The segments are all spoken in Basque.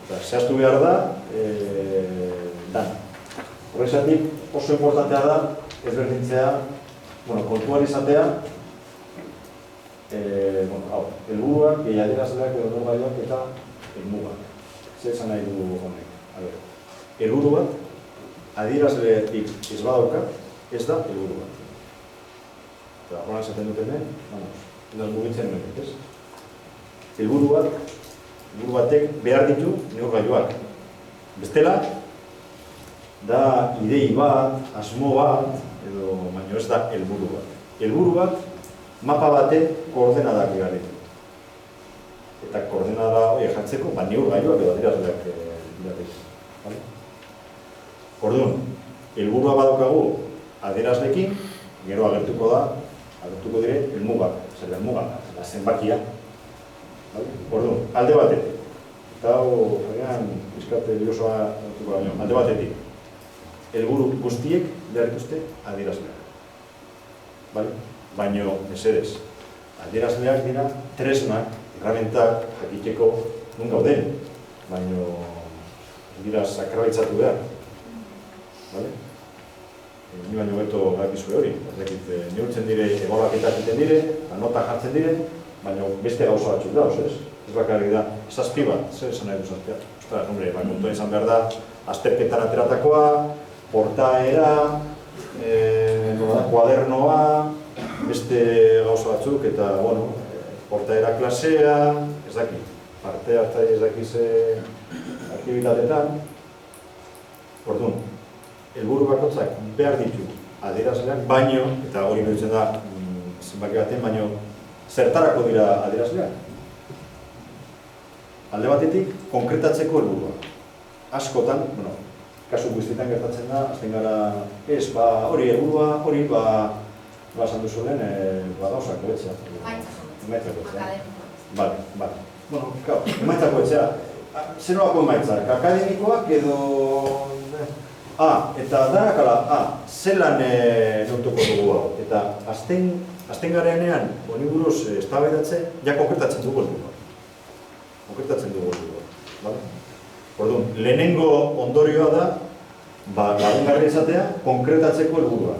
Zehaztu behar da, dan. Horrezatik oso importantea da, ezberdintzea, kontuan izatea, helburuak, adierazleak edo neurgailuak eta helmugak. Zer esan nahi du honek? Helburu bat, adierazletik ez badauka, ez da helburu bat. Eta horan esaten dutene, mugitzen nuetik, ez? Helburu batek behar ditu neurgailuak. Bestela, da idei bat, asmo bat, edo baino ez da helburu bat. Helburu bat, mapa baten koordenadak behar ditu. Eta koordenada hori jartzeko, neurgailuak edo adierazleak dira. Orduan, helburua badaukagu adierazlekin, gero agertuko dire helmugak, zer helmugak, zenbakia. Orduan, alde batetik. Eta hau, bizkate biosoa alde batetik. Helburu guztiek behar dituzte adierazleak. Baina, mesedez, adierazleak dira tresnak, herramientak jakiteko nun gauden, baina dira sakralitzatu behar. Ni baino beto gakizue hori, neurtzen dire, ebaluaketak egiten dire, nota jartzen dire, baina beste gauza batzuk dauz, ez? Ez bakarrik da, zazpi bat, zer esan nahi du zazpia? Ostras, hombre, kontua izan behar da, azterketan ateratakoa, portaera, kuadernoa, beste gauza batzuk, eta, portaera klasea, ez daki, parte hartzaile ez dakiz aktibitatetan. Orduan, helburu bakoitzak behar ditu adierazleak, baino, eta hori behitzen da, zenbaki baten, baino, zertarako dira adierazleak? Alde batetik, konkretatzeko helburua. Askotan, kasu guztietan gertatzen da, azten gara, hori helburua, hori, esan duzu lehen, gauzak ebetzea. Emaitzako etzea. Bale. Emaitzako etzea. Zer nolako emaitzak? Akademikoak edo... eta darakala, zelan neurtuko dugu hau. Eta azten garenean, honi buruz eztabaidatze, ja konkretatzen dugu helburua. Orduan, lehenengo ondorioa da, lagungarri izatea, konkretatzeko helburua.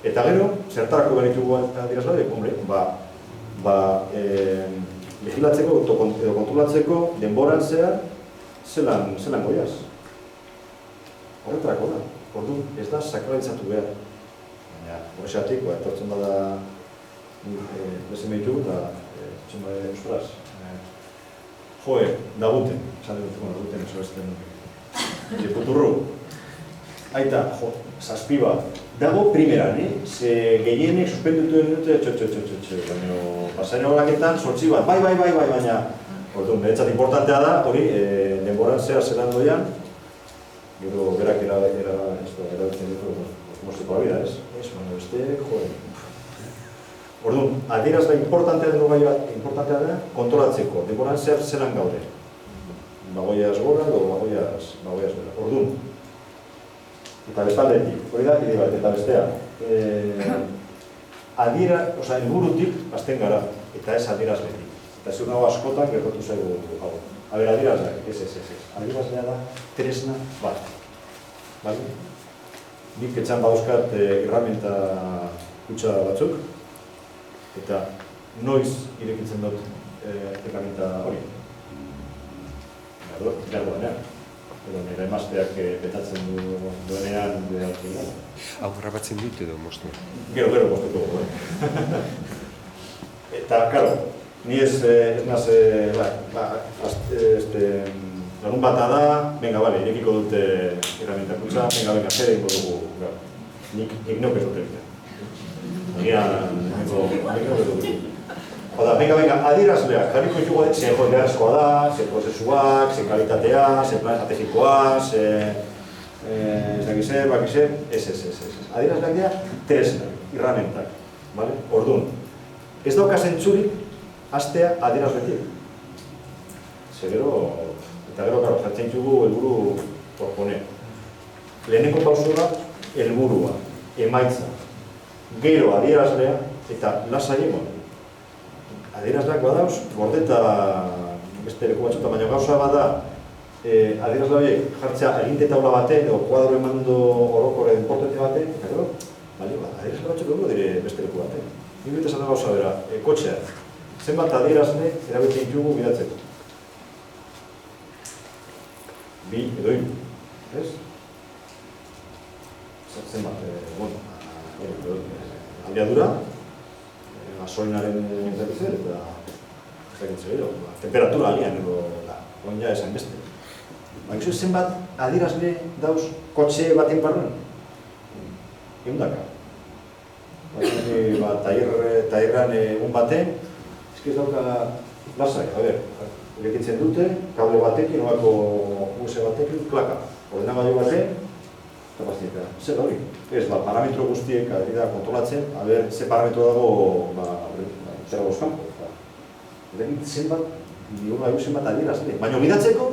Eta gero, zertarako behar ditugu adierazleak, legislatzeko edo kontrolatzeko denboran zehar zelan goiaz. Horretarako da. Orduan, ez da sakralitzatu behar. Baina, horrexatik, etortzen bada beze meitu eta etortzen bada ostras. Daguten, esan daguten, eso esten puturru. Aita, zazpi bat. Dago primeran, ze gehienek suspendutuen dute, baina pasaino horaketan, sortzi bat, bai, baina, orduan, beretzat importantea da, hori, denboran zehar zelan doian, gero berak erabiltzen ditu, mozteko abida, ez? Baina beste, Orduan, adierazle importantea da, kontrolatzeko, denboran zehar zelan gaude. Bagoiaz gora edo bagoiaz bera. Orduan, eta bestaldetik, hori da, ide bat, eta bestea. Helburutik azten gara, eta ez adierazletik. Eta ziur nago askotan gertatu zaigu hau. Adierazleak, ez. Adierazlea da tresna bat. Nik etxan badauzkat herramienta kutsa batzuk, eta noiz irekitzen dut herramienta hori. Garduanean. Edo nire emazteak betatzen duenean behartzen da. Hau grabatzen dut edo moztu? Gero moztuko. Eta, karo, ni ez naz, lagun bata da, venga, irekiko dute herramienta kutsa, venga, zer egingo dugu. Nik neuk ez dute egiten. Venga, adierazleak, jarriko ditugu zer beharrezkoa da, zer prozesuak, zer kalitatea, zer plan estrategikoa, ez. Adierazleak dira tresnak, herramientak. Orduan, ez dauka zentzurik hastea adierazletik. Eta gero, jartzen ditugu helburu propone. Lehenengo pausua, helburua, emaitza. Gero adierazlea eta lasai egon. Adierazleak badauz, gordeta beste leku batzuta, baina gauza bada adierazle horiek jartzea aginte taula baten edo kuadro emando orokorren portete baten, eta gero, adierazle batzuk egongo dire beste leku baten. Nik dut esan da gauza bera, kotxea, zenbat adierazle erabiltzen ditugu bidatzeko. Bi edo hiru, ez? Zenbat, aldiadura, gasolinaren zakitzen, eta zakitzen gero, temperatura alian edo, oin ja esan beste. Baina zenbat adierazle dauz kotxe baten barruan? Eundaka. Tairran egun baten, ez dauka lasai, irekitzen dute, kable batekin, nolako USB batekin, klaka. Ordenagailu baten, eta baztieta. Zer hori? Ez, parametro guztiek adibida kontrolatzen, ze parametro dago, zer dagoz kanpo. Zenbat, zenbat adierazle. Baina bidatzeko,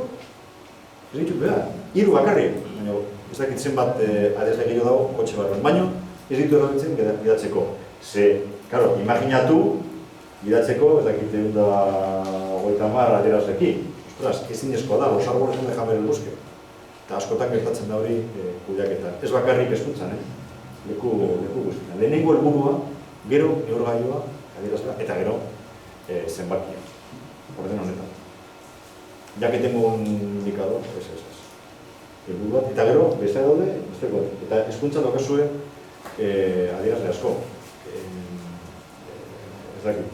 ez ditut behar, 3 bakarrik. Baina ez dakit zenbat adierazle gehiago dago kotxe barruan. Baina ez ditut erabiltzen bidatzeko. Karo, imaginatu, bidatzeko, ez dakit 150 adierazlekin. Ostras, ezin eskoa da, los árboles no dejan ver el bosque. Eta askotan gertatzen da hori kudeaketan. Ez bakarrik eskuntzan, leku guztietan. Lehenengo helburua, gero neurgailua, adierazlea, eta gero zenbakia. Orden honetan. Ya que tengo un indicador, es. Helburu bat, eta gero, beste daude, eta eskuntzan daukazue adierazle asko. Ez dakit,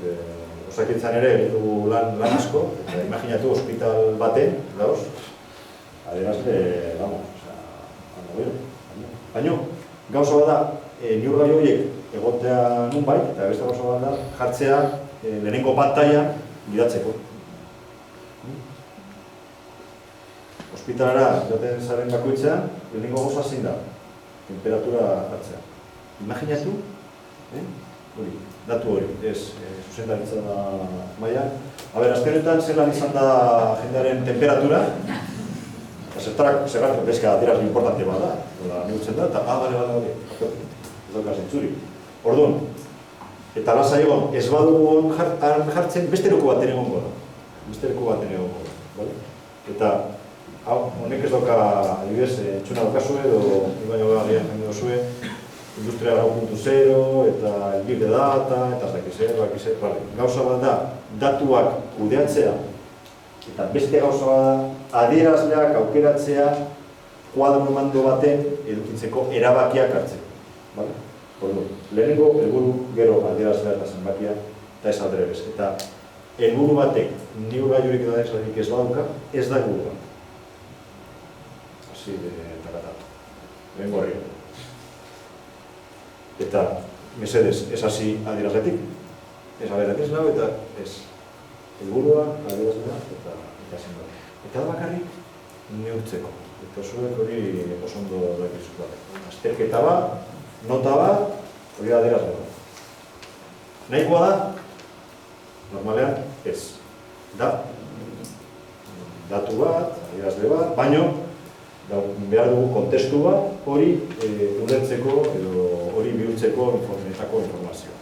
osakitzan ere egin dugu lan asko, eta imaginatu hospital baten, dauz, adierazle, baina, gauza bat da, neurgailu horiek egotea nunbait, eta beste gauza bat da, jartzea lehenengo pantailan bidatzeko. Hospitalara joaten zaren bakoitzean, lehenengo gauza zein da, temperatura hartzea. Imaginatu, datu hori, ez zuzendaritza da mailan. Azkenetan, zelan izan da jendearen temperatura, zergatik bezka adierazle importante bat da, negutzen da, eta bale, ez dauka zentzuri. Orduan, eta lasa egon, ez badugu jartzen, beste leku baten egongo da. Eta, honek ez dauka, adibidez, txuna daukazue, edo baino garen jengi dozue, industria 4.0, eta big data, eta zakizer, gauza bat da, datuak kudeatzea, eta beste gauza bat da, adierazleak aukeratzea, kuadro mando baten edukitzeko erabakiak hartzeko. Lehenengo, helburu, gero adierazlea eta zenbakia, eta ez aldrebez. Eta helburu batek, neurgailurik edo adierazlerik ez badauka, ez da helburu bat. Asi, lehenengo horri. Eta, mesedez, ez hasi adierazletik, ez adierazletik lau eta ez helburua, adierazlea eta zenbakia. Eta da bakarrik, neurtzeko. Eta zuek hori oso ondo dakizu bat. Azterketa bat, nota bat, hori da adierazle bat. Nahikoa da, normalean ez. Da, datu bat, adierazle bat, baino, behar dugu kontestu bat hori ulertzeko edo hori bihurtzeko informazioa.